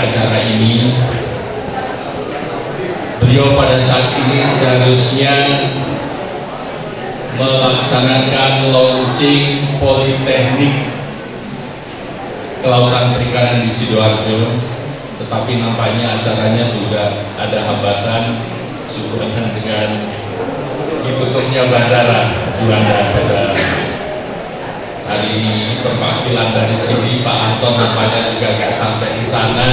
acara ini. Beliau pada saat ini seharusnya melaksanakan launching Politeknik Kelautan Perikanan di Sidoarjo, tetapi nampaknya acaranya juga ada hambatan sehubungan dengan ditutupnya bandara Juanda pada hari ini. Perwakilan dari sini Pak Anton nampaknya juga nggak sampai di sana,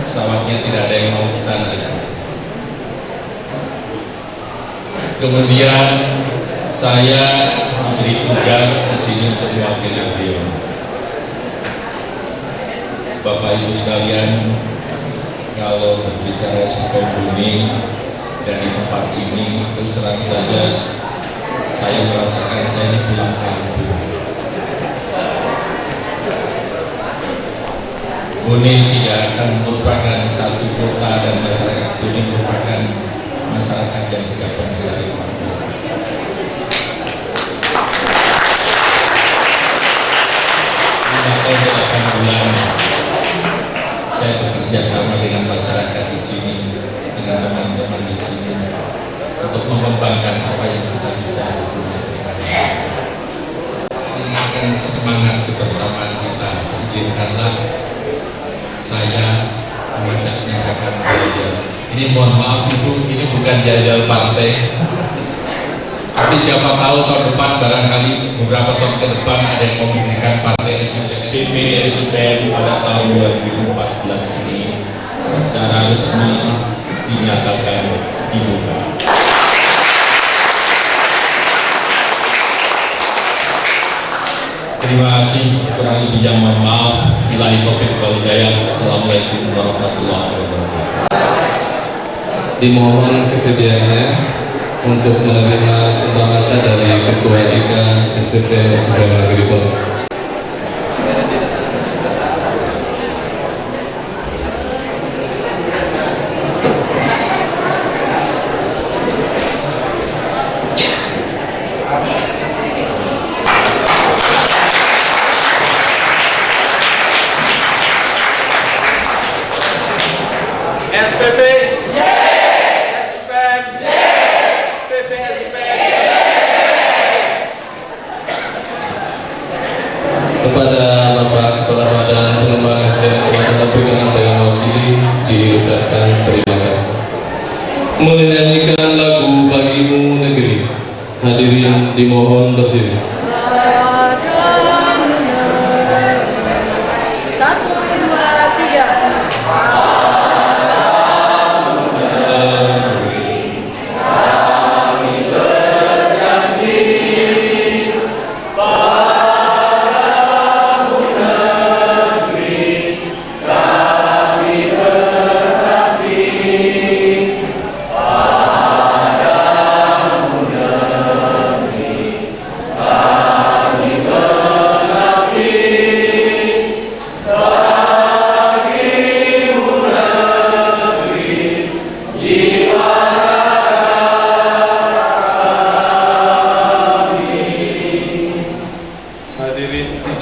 pesawatnya tidak ada yang mau ke sana. Kemudian saya diberi tugas di sini untuk mewakili beliau. Bapak Ibu sekalian, kalau berbicara Sukabumi dan di tempat ini, terus terang saja saya merasakan saya pulang kampung. Kuning tidak akan merupakan satu kota dan masyarakat Kuning merupakan masyarakat yang tidak pernah saling paham. 5 tahun 8 bulan saya bekerja sama dengan masyarakat di sini, dengan teman-teman di sini untuk mengembangkan apa yang kita bisa lakukan. Mengingatkan semangat kebersamaan kita, izinkanlah saya mengajaknya akan belajar. Ini mohon maaf Ibu, ini bukan jadwal partai. Tapi siapa tahu tahun depan barangkali beberapa tahun ke depan ada yang memberikan partai SPP SUPN pada tahun 2014 ini secara resmi dinyatakan dibuka. Terima kasih, kurang lebihnya mohon maaf. Billahi taufiq wal hidayah. Assalamualaikum warahmatullahi wabarakatuh. Dimohon kesediaannya untuk menerima cendramata dari Ketua IKA STP SUPN Negeri Pondok. SPP, SUPN, SPP, SUPN. Kepada Bapak Kepala Badan Pengembangan SDM Kelautan Perikanan yang mewakili diucapkan terima kasih. Menyanyikan lagu Bagimu Negeri. Hadirin dimohon berdiri. Satu, dua, tiga.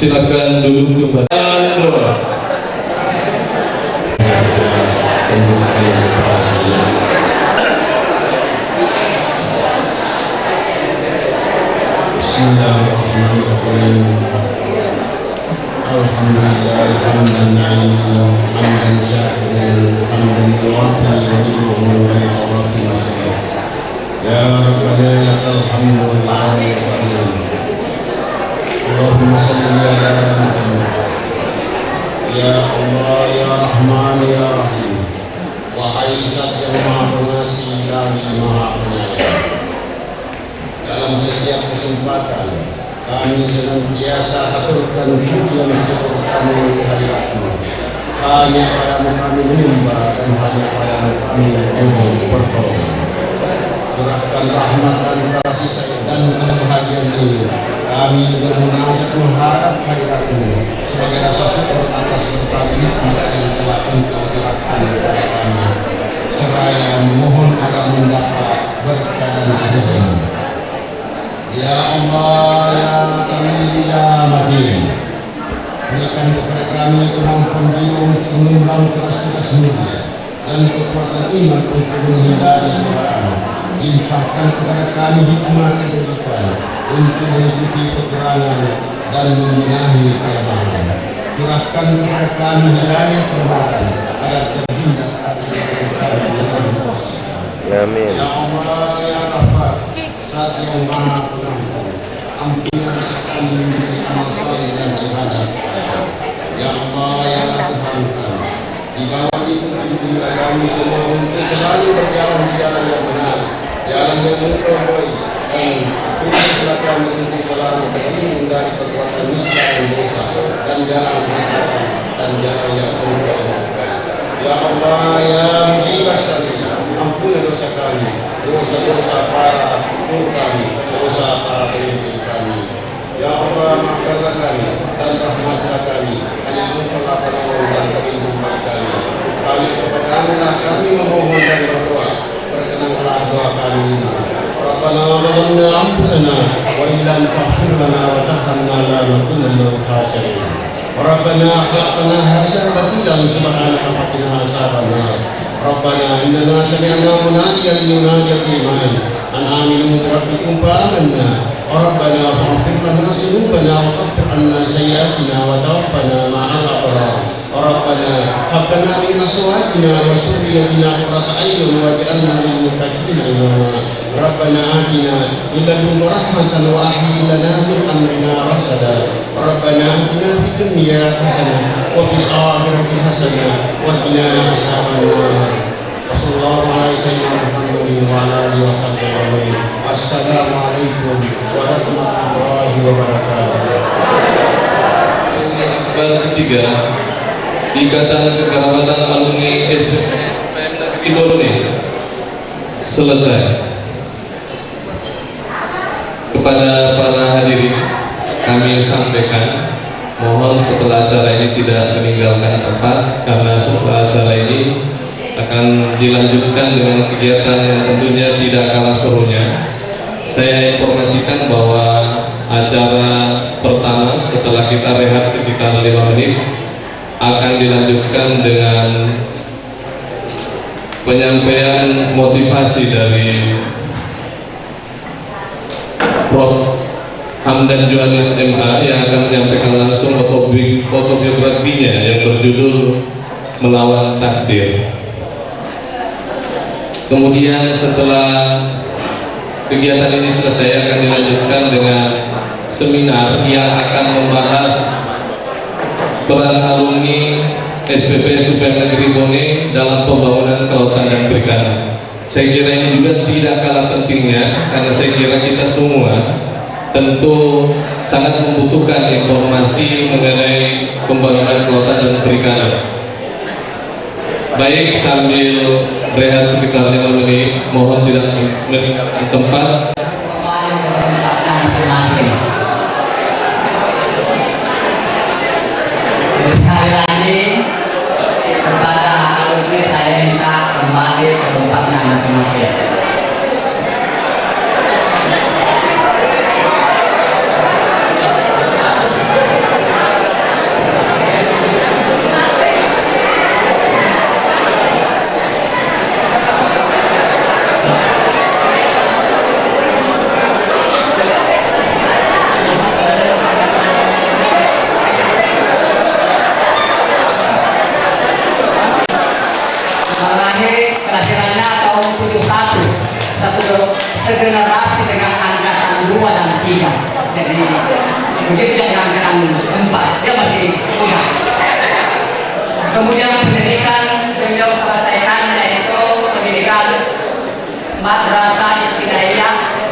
Silakan duduk kembali. Bismillahirrahmanirrahim. Alhamdulillah hamdan na'iman hamdan syakiran hamdan yu'affi wa yu'affi wa yu'affi. Ya Rabbana lakal hamdu wa lakal Allahumma salli ala Muhammad. Ya Allah, ya Rahman, ya Rahim. Wahai Zat yang Maha Pengasih lagi Maha Penyayang, dalam setiap kesempatan kami senantiasa haturkan puji dan syukur kami kehadirat-Mu. Hanya padamu kami menyembah dan hanya padamu kami memohon pertolongan. Curahkan rahmat dan kasih sayang dan kebahagiaan ini. Kami bermunajat mengharap hadirat-Mu sebagai rasa syukur atas berbagai nikmat yang telah Engkau curahkan kepada kami, seraya memohon agar mendapat berkah dan hidayah. Ya Allah, ya kami, ya Matin, berikan kepada kami kemampuan jiwa untuk surga dan kekuatan iman untuk menghindari cobaan. Limpahkan kepada kami hikmah kehidupan untuk mengikuti peperangan dan membenahi kelemahan. Curahkan kepada kami hidayah kebenaran agar terhindar dari kebenaran. Amin. Ya Allah, ya Rabbah, Zat yang Maha Pengampun, ampuni dosa kami menjadi amal saleh dan ibadah. Ya Allah, ya Tuhan kami, di bawah lindungan kami semua untuk selalu berjalan di jalan yang benar, jalan yang mengkeboi, dan tulislah kami untuk selalu berlindung dari perbuatan nista dan dosa, dan jalan kejahatan dan jalan yang mengkeboi. Ya Allah, ya Mujibas Salim, ampuni dosa kami, dosa-dosa para guru kami, dosa para pemimpin kami. Ya Allah, maafkanlah kami dan rahmatlah kami, hanya engkau penolong dan pelindung kami. Kami kepadamu kami memohon dan berdoa, perkenanlah doa kami ini. Rabbana zalamna anfusana wa in lam taghfir lana wa tarhamna lanakunanna minal khasirin. Rabbana akhlaqna hasabatilan subhanaka faqina azabannar. Rabbana innana sami'na munadiyan yunadi al-iman an aminu bi rabbikum fa amanna. Rabbana faghfir lana dhunubana wa kaffir 'anna sayyi'atina wa tawaffana ma'al abrar. Rabbana hab lana min azwajina wa dhurriyyatina qurrata a'yun waj'alna lil muttaqina imama. Rabbana atina min ladunka rahmatan wa ahyi lana min amrina rashada. Rabbana atina fid dunya hasanah wa fil akhirati hasanah wa qina adzabannar. Wassallallahu ala sayyidina Muhammadin wa ala alihi wasallam. Assalamualaikum warahmatullahi wabarakatuh. Akbar ketiga, Ikatan Kekerabatan Alumni SPM Negeri Bone selesai. Kepada para hadirin kami sampaikan, mohon setelah acara ini tidak meninggalkan tempat, karena setelah acara ini akan dilanjutkan dengan kegiatan yang tentunya tidak kalah serunya. Saya informasikan bahwa acara pertama setelah kita rehat sekitar 5 menit akan dilanjutkan dengan penyampaian motivasi dari Prof. Hamdan Johannes MA yang akan menyampaikan langsung autobiografinya yang berjudul Melawan Takdir. Kemudian setelah kegiatan ini selesai akan dilanjutkan dengan seminar yang akan membahas peran alumni SPP SUPM Negeri Bone dalam pembangunan kelautan dan perikanan. Saya kira ini juga tidak kalah pentingnya, karena saya kira kita semua tentu sangat membutuhkan informasi mengenai pembangunan kelautan dan perikanan. Baik, sambil rehat sekitar 5 menit, mohon tidak meninggalkan tempat. Jadi sekali lagi kepada alumni saya minta kembali ke tempatnya masing-masing. Kelahirannya tahun 71, segenerasi dengan angkatan 2 dan 3. Jadi begitu dengan angkatan 4, dia masih muda. Kemudian pendidikan beliau selesaikan yaitu pendidikan Madrasah Ibtidaiyah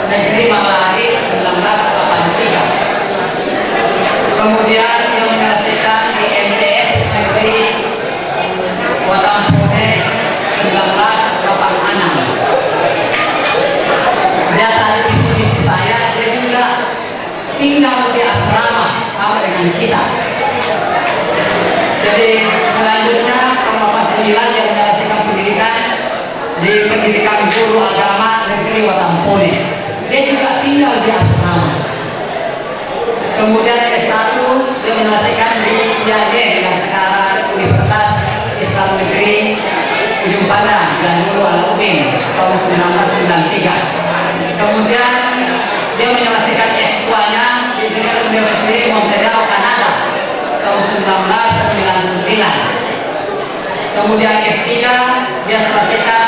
Negeri Malari 1983. Kemudian dia menyelesaikan di MTS Negeri Watampone 1986. Dia tadi visi saya, dia juga tinggal di asrama sama dengan kita. Jadi selanjutnya tahun 89 dia menyelesaikan pendidikan di pendidikan guru agama negeri Watampone. Dia juga tinggal di asrama. Kemudian S1 dia menyelesaikan di IAIN yang sekarang Universitas Islam Negeri 1993. Kemudian dia menyelesaikan S2-nya di University Montreal, Kanada tahun 1999. Kemudian S3 dia selesaikan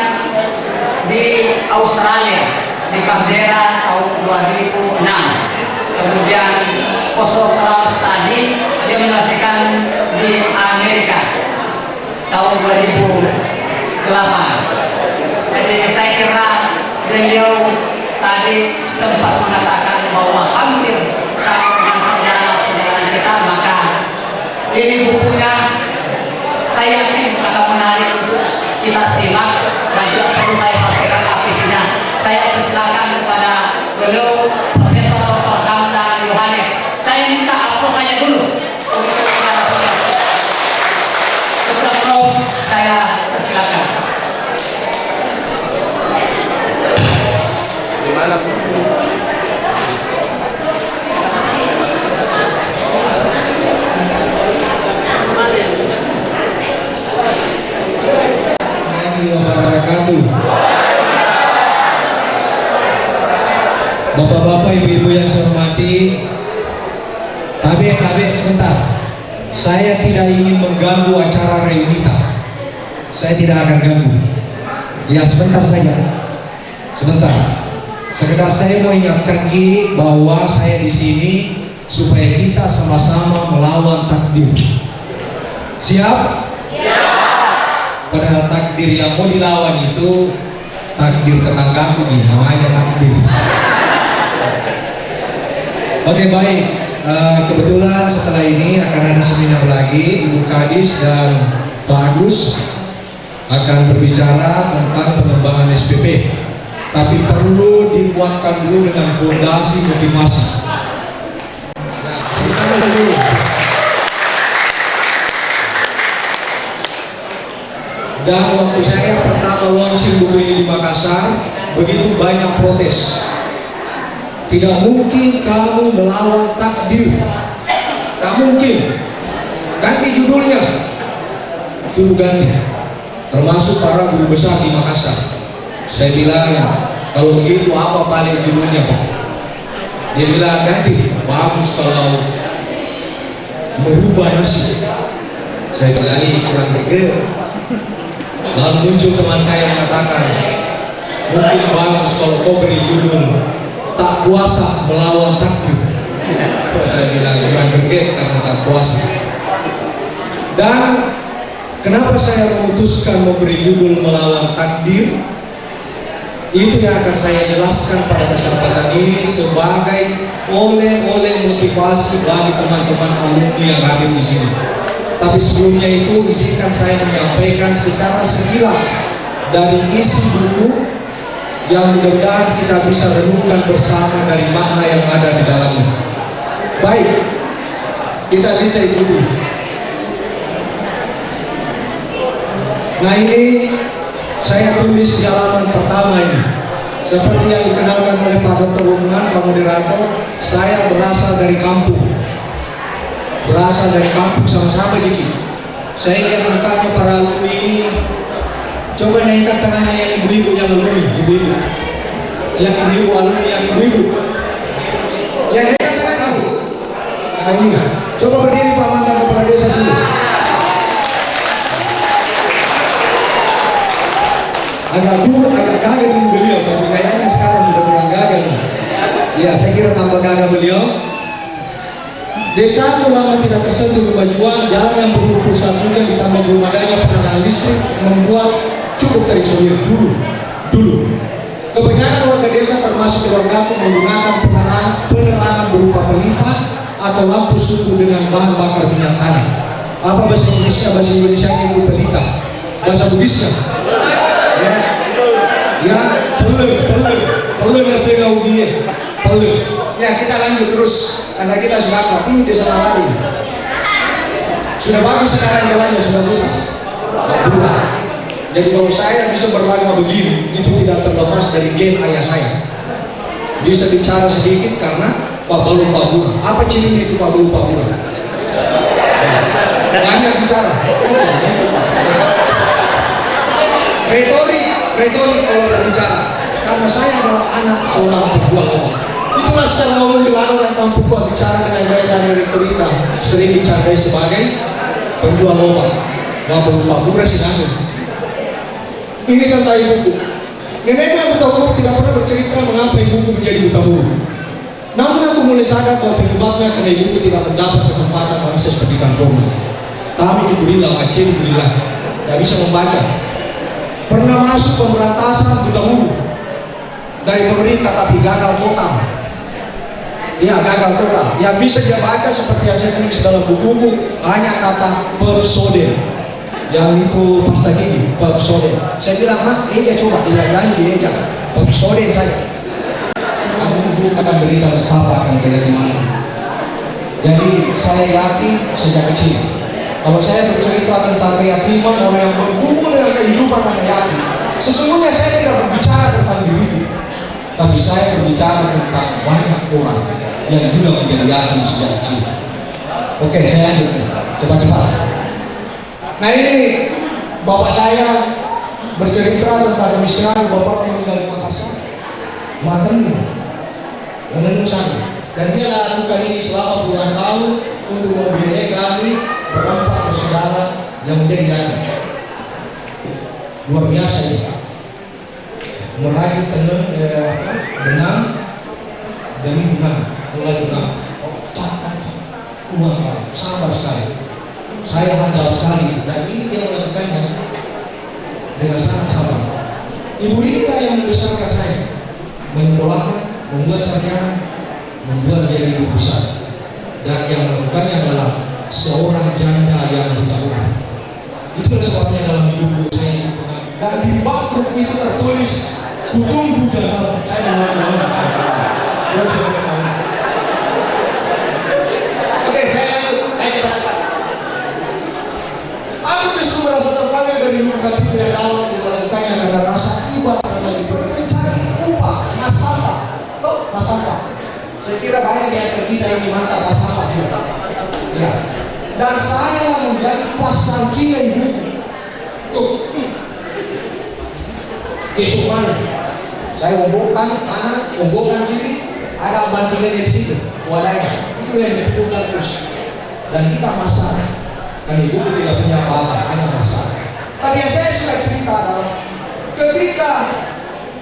di Australia di Canberra tahun 2006. Kemudian postdoctoral study dia menyelesaikan di Amerika tahun 2008. Jadi saya kira beliau tadi sempat mengatakan bahwa hampir sama dengan sejarah perjalanan kita, maka ini bukunya saya yakin akan menarik untuk kita simak dan tidak perlu saya sampaikan isinya. Saya persilakan kepada beliau Profesor Dr. Hamdan Yohanes. Saya minta aplaus saja dulu untuk Dr. Prof. Saya persilakan. Gimana? Bapak-bapak, ibu-ibu yang saya hormati, tabik sebentar. Saya tidak ingin mengganggu acara reunita. Saya tidak akan ganggu. Ya, sebentar saja. Sebentar. Sekedar saya mau ingatkan bahwa saya di sini supaya kita sama-sama melawan takdir. Siap? Padahal takdir yang mau dilawan itu takdir tetanggaku, namanya takdir. Oke, baik. Kebetulan setelah ini akan ada seminar lagi. Ibu Kadis dan Pak Agus akan berbicara tentang pengembangan SPP. Tapi perlu dikuatkan dulu dengan fondasi motivasi. Nah, kita dulu. Dan waktu saya pertama launching buku ini di Makassar, begitu banyak protes. Tidak mungkin kamu melawan takdir. Tidak mungkin. Ganti judulnya. Suruh ganti. Termasuk para guru besar di Makassar. Saya bilang, kalau begitu apa paling judulnya, Pak? Dia bilang ganti. Bagus kalau merubah nasib. Saya bilang ini kurang greget. Lalu muncul teman saya mengatakan, mungkin bagus kalau kau beri judul tak kuasa melawan takdir. Saya bilang kurang greget karena tak kuasa. Dan kenapa saya memutuskan memberi judul melawan takdir? Itu yang akan saya jelaskan pada kesempatan ini sebagai oleh motivasi bagi teman-teman alumni yang hadir di sini. Tapi sebelumnya itu izinkan saya menyampaikan secara sekilas dari isi buku yang mudah-mudahan kita bisa renungkan bersama dari makna yang ada di dalamnya. Baik, kita bisa ikuti. Nah, ini saya tulis di halaman pertama ini. Seperti yang dikenalkan oleh Pak Dr. Lukman, Pak Moderator, saya berasal dari kampung. Berasal dari kampung sama-sama dikit. Saya lihat mukanya para alumni ini. Coba naikkan tangannya yang ibu-ibu yang alumni, ibu-ibu. Yang ibu-ibu alumni, yang ibu-ibu. Yang naikkan tangan kamu. Nah, ini. Coba berdiri Pak mantan kepala desa dulu. Agak gagal ini beliau, tapi kayaknya sekarang sudah kurang gagal. Ya, saya kira tambah gagal beliau. Desa lama tidak tersentuh kemajuan, jalan yang berlumpur satunya ditambah belum adanya penerangan listrik membuat cukup terisolir dulu. Kebanyakan warga desa termasuk keluarga aku menggunakan penerangan berupa pelita atau lampu suku dengan bahan bakar minyak tanah. Apa bahasa Inggrisnya? Bahasa Indonesia itu pelita. Bahasa Buddhisnya? Ya, pelur nasi gaudia, pelur. Ya, kita lanjut terus karena kita sudah ini desa lain. Sudah bagus sekarang jalannya sudah lunas. Jadi kalau saya bisa berlagak begini, itu tidak terlepas dari gen ayah saya. Bisa bicara sedikit karena Pak Balu Pak Bura. Apa cirinya itu Pak Balu Pak Bura? Banyak bicara. Retorik kalau berbicara. karena saya adalah anak seorang penjual obat. Itulah secara umum bila orang kampung gua bicara dengan mereka yang retorika sering dicandai sebagai penjual obat. Bapak bukan si Nasir. Ini kan tai buku. Neneknya buta huruf tidak pernah bercerita mengapa ibuku menjadi buta huruf. Namun aku mulai sadar bahwa penyebabnya karena ibuku tidak mendapat kesempatan mengakses pendidikan formal. Kami di Gurila, Aceh di Gurila, tidak bisa membaca. Pernah masuk pemberantasan buta huruf dari pemerintah tapi gagal total. Ya gagal total. Yang bisa dia baca seperti yang saya tulis dalam buku hanya kata Pepsodent, yang itu pasta gigi, Pepsodent. Saya bilang, mak, eja coba, dia bilang di eja, Pepsodent saja. Kamu bukan berita nestapa yang dari mana. Jadi saya yakin sejak kecil, kalau saya bercerita tentang keyakinan orang yang bergumul dengan kehidupan dan yakin, sesungguhnya saya tidak berbicara tentang diriku, tapi saya berbicara tentang banyak orang yang juga menjadi yakin sejak kecil. Oke, saya lanjut cepat-cepat. Nah ini bapak saya bercerita tentang kemiskinan. Bapak meninggal di Makassar, matemu, menenun sana, dan dia lakukan ini selama puluhan tahun untuk membiayai kami berempat bersaudara yang menjadi yatim. Luar biasa ya. Meraih benang demi benang, mulai benang. Sabar sekali. Saya handal sekali dan ini dia melakukannya dengan sangat sabar. Ibu Rita yang membesarkan saya, menyekolahkan, membuat sarjana, membuat jadi ibu besar, dan yang melakukannya adalah seorang janda yang buta huruf. Itulah sebabnya dalam hidupku saya itu pernah, dan di bakruk itu tertulis kutunggu jalan. Saya mengalami. Oke, saya lanjut. Aku justru merasa terpanggil dari lubuk hati yang dalam untuk melakukannya karena rasa iba karena diberi mencari upah, nasabah. Loh, nasabah. Saya kira banyak yang kita yang dimata nasabah juga. Ya. Dan saya menjadi pasang kira ibu. Tuh. Kesukaan. Saya ombokkan kanan, ombokkan kiri, ada bantingannya di situ. Wadahnya. Itu yang dibutuhkan terus. Dan kita masak. Kan ibu tidak punya apa-apa, hanya masalah. Tapi yang saya suka cerita adalah ketika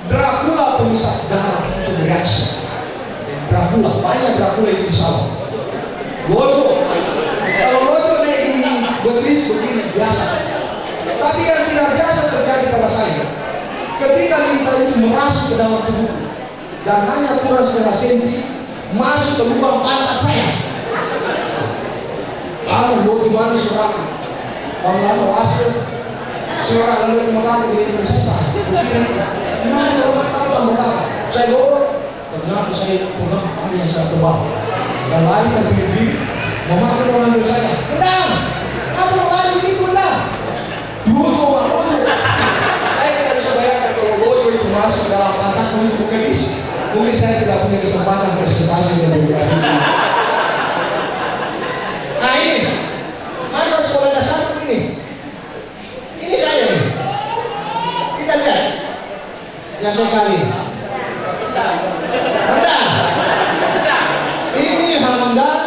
Dracula pengisap darah itu bereaksi. Dracula, banyak Dracula itu di sawah. Lojo, kalau lojo naik ini betis begini biasa. Tapi yang tidak biasa terjadi pada saya, ketika lintah itu merasuk ke dalam tubuh dan hanya kurang setengah senti masuk ke lubang pantat saya. Lalu buat gimana surat lalu hasil surat lalu mengalir di Indonesia. Kenapa orang tahu mengalir? Saya dorong, ternyata saya pegang ada yang saya tebal. Dan lain yang berdiri memakai mengambil saya. Tenang, kenapa mengalir begitu tenang? Lojo, saya tidak bisa bayangkan kalau lojo itu masuk dalam pantat untuk keris. Mungkin saya tidak punya kesempatan presentasi dan berbagi. Nah ini, masa sekolah dasar ini saya nih. Kita lihat yang sekali. Hamdan, ini Hamdan,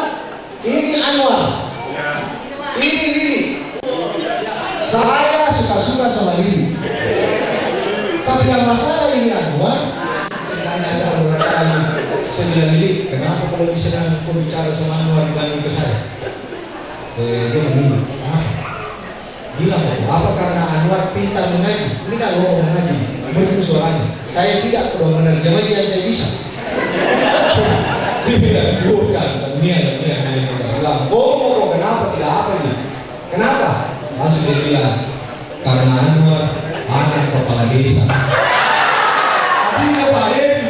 ini Anwar, ini Lili. Saya suka-suka sama Lili. Tapi yang masalah ini Anwar, saya bilang Lili, kenapa kalau bisa kau bicara sama Anwar dibanding ke saya? Dia begini, bilang apa karena Anwar pintar mengaji? Ini kan lo mengaji, begitu suaranya. Saya tidak perlu menerjemah yang saya bisa. Dia bilang, bukan, dia bilang, oh kenapa tidak apa ini? Kenapa? Langsung dia bilang, karena Anwar anak kepala desa. Artinya Pak Edi.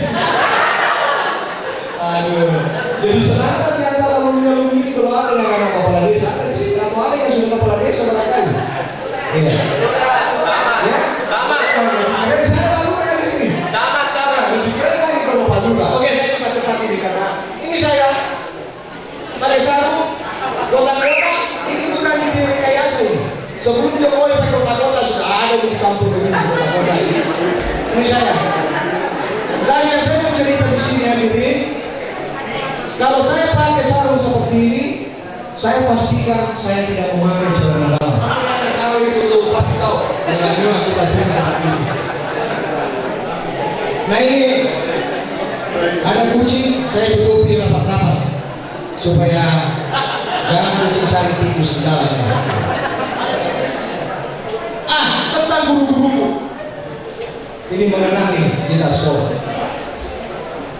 Aduh, jadi senang di antara alumni ini kalau ada yang anak kepala desa. Kalau ada yang sudah kepala desa barangkali. Iya. Ya? Sama. Jadi saya lalu dari sini. Sama. Lebih keren lagi kalau Pak juga. Oke, saya cepat-cepat ini karena ini saya pada satu kota-kota ini bukan di rekayasa ini. Sebelum Jokowi ke kota-kota sudah ada di kampung begini kota-kota ini. Ini saya. Dan yang saya mau cerita di sini hadirin, kalau saya pakai sarung seperti ini, saya pastikan saya tidak memakai celana dalam. Kalau itu pasti tahu. Dengan kita sehat ini. Nah ini ada kucing, saya tutupi rapat-rapat supaya jangan kucing cari tikus di dalam. Tentang guru-guru ini mengenai kita sekolah.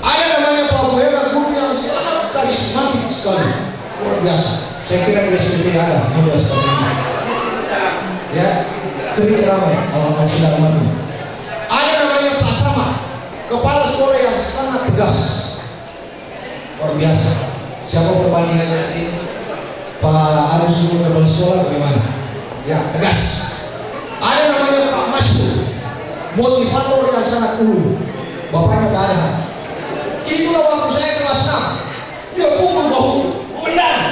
Ada namanya Pak Buera, guru yang sangat karismatik sekali, luar biasa. Saya kira di SPP ada, mudah sekali. Ya, sering ceramah kalau sudah mandi. Ada namanya Pak Sama, kepala sekolah yang sangat tegas, luar biasa. Siapa perbandingannya di sini? Pak Arus Suruh kepala sekolah bagaimana? Ya, tegas. Ada namanya Pak Masyu, motivator yang sangat ulu, bapaknya Pak Arha. Itulah waktu saya kelas 6, dia pukul bahu, menang.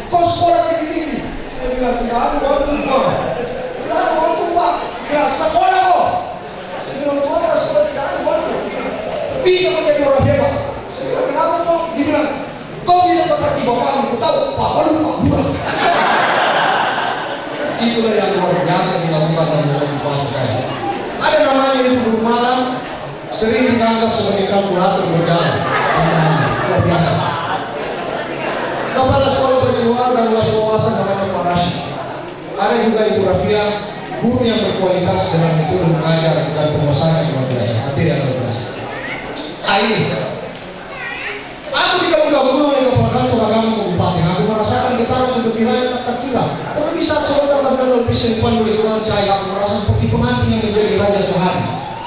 Kau sekolah tinggi-tinggi. Saya bilang, tidak ada waktu Pak. Tidak ada waktu Pak. Tidak sekolah kok. Saya bilang, Pak, sekolah tidak ada waktu. Bisa menjadi orang hebat. Saya bilang, kenapa Pak? Dia bilang, kau bisa seperti bapakmu. Aku tahu, Pak Walu, Pak Bulan. Itulah yang luar biasa dilakukan dalam motivasi saya. Ada namanya itu guru malam, sering dianggap sebagai kalkulator berjalan. Luar biasa. Kepala sekolah berkeluar dan luas wawasan namanya Pak Rashid. Ada juga Ibu Rafia, guru yang berkualitas dengan metode mengajar dan pemasaran yang luar biasa. Materi yang luar biasa. Ini, aku digabung-gabung dengan kepala kantor agama kabupaten. Aku merasakan getaran kegembiraan tak terkira. Tapi saat saudara melihat televisi depan oleh saudara cahaya, aku merasa seperti pengantin yang menjadi raja sehari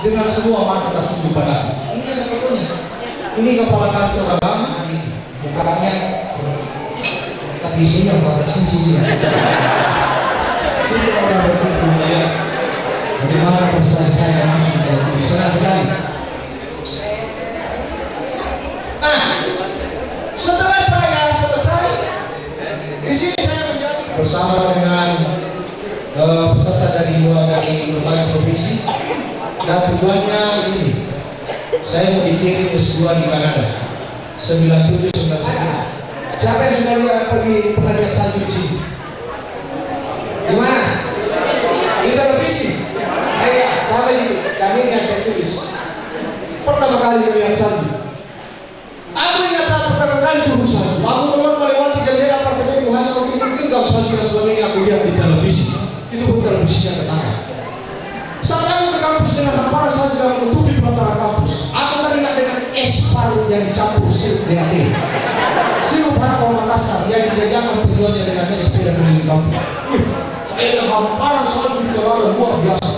dengan semua mata tertuju padaku. Ini ada pokoknya. Ini kepala kantor agama, ini bukannya, tapi isinya pada cincin. Jadi orang berkumpul melihat bagaimana prestasi saya masuk di dalam diri. Senang sekali. Setelah saya selesai, di sini saya menjadi bersama dengan peserta dari berbagai provinsi, dan tujuannya ini, saya mau dikirim S2 di Kanada 97-99. Siapa yang sudah lihat pergi pengajian salju di sini? Di mana? Di televisi. Iya, sama itu. Dan ini yang saya tulis. Pertama kali melihat salju. Aku ingat saat pertama kali turun salju. Aku keluar melewati jendela apartemen hanya untuk mengenggam salju yang selama ini aku lihat di televisi. Itu pun televisinya ketara. Saat aku ke kampus dengan hamparan salju yang menutupi pelataran kampus, aku teringat dengan es paru yang dicampur sirup DAP. Sirup Harapan Makassar yang dijajakan tujuannya dengan SP dan keliling kampus. Saya yang hamparan salju di jalan luar biasa.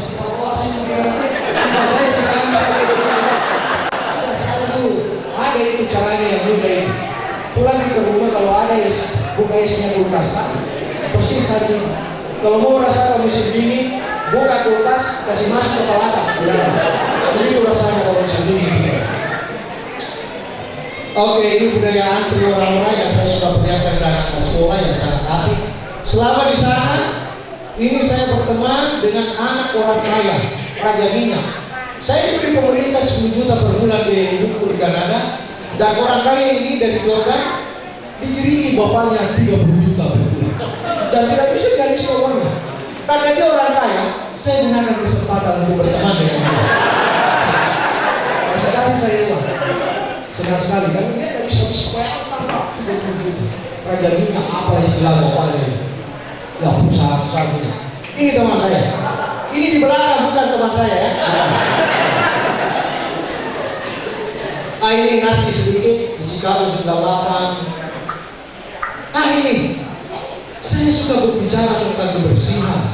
Saya sekarang ada salju. Ada itu caranya yang mudah itu. Pulang ke rumah kalau ada es, buka esnya kulkas. Persis salju. Kalau mau rasakan musim dingin, buka kulkas, kasih masuk ke pelata. Begitu rasanya kalau musim dingin. Oke, ini budaya antri orang-orang yang saya sudah perlihatkan dari anak sekolah yang sangat apik. Selama di sana, ini saya berteman dengan anak orang kaya, Raja Minyak. Saya diberi pemerintah 10 juta per bulan di buku di Kanada, dan orang kaya ini dari Jordan dikiringi bapaknya 30 juta per bulan, dan tidak bisa garis uangnya. Karena dia orang kaya, saya gunakan kesempatan untuk berteman dengan dia. Sekarang saya uang, senang sekali karena dia tidak bisa tanpa 30 juta. Raja Minyak apa istilah bapaknya? Ya usaha punya. Ini teman saya. Ini di belakang bukan teman saya ya. Ini nasi sedikit di Cikarang 98. Ini saya suka berbicara tentang kebersihan.